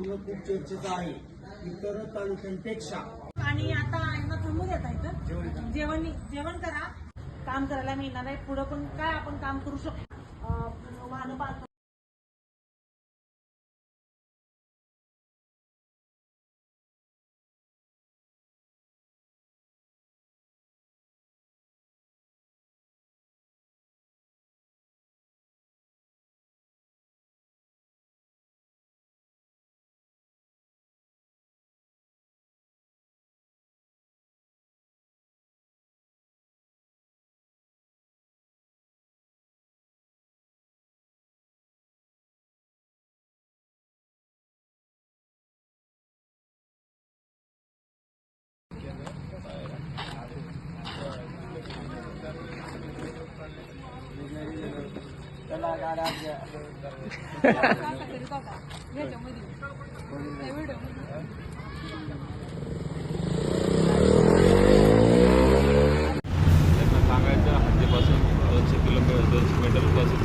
मुलं खूप चर्चेचं आहे. इतर तालुक्यांपेक्षा आणि आता यांना थांबू देता इथं जेवण करा. काम करायला मिळणार आहे. पुढे पण काय आपण काम करू शकतो. वाहनं पार्क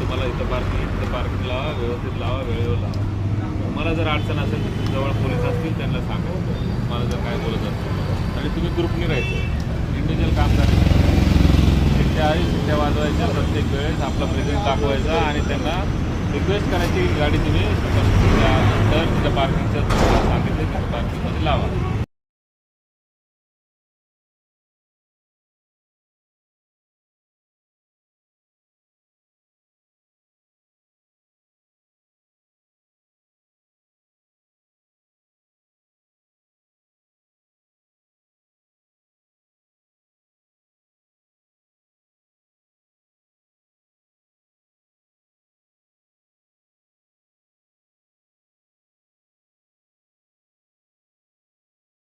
तुम्हाला इथं पार्किंग लावा, व्यवस्थित लावा, वेळेवर लावा. तुम्हाला जर अडचण असेल तर जवळ पोलीस असतील त्यांना सांगा मला जर काय बोलत असेल. आणि तुम्ही ग्रुपनी राहायचं, इंडिव्हिज्युअल काम करायचं. शिट्ट्या वाजवायच्या प्रत्येक वेळेस आपला प्रेझेंट दाखवायचा आणि त्यांना रिक्वेस्ट करायची गाडी तुम्ही तर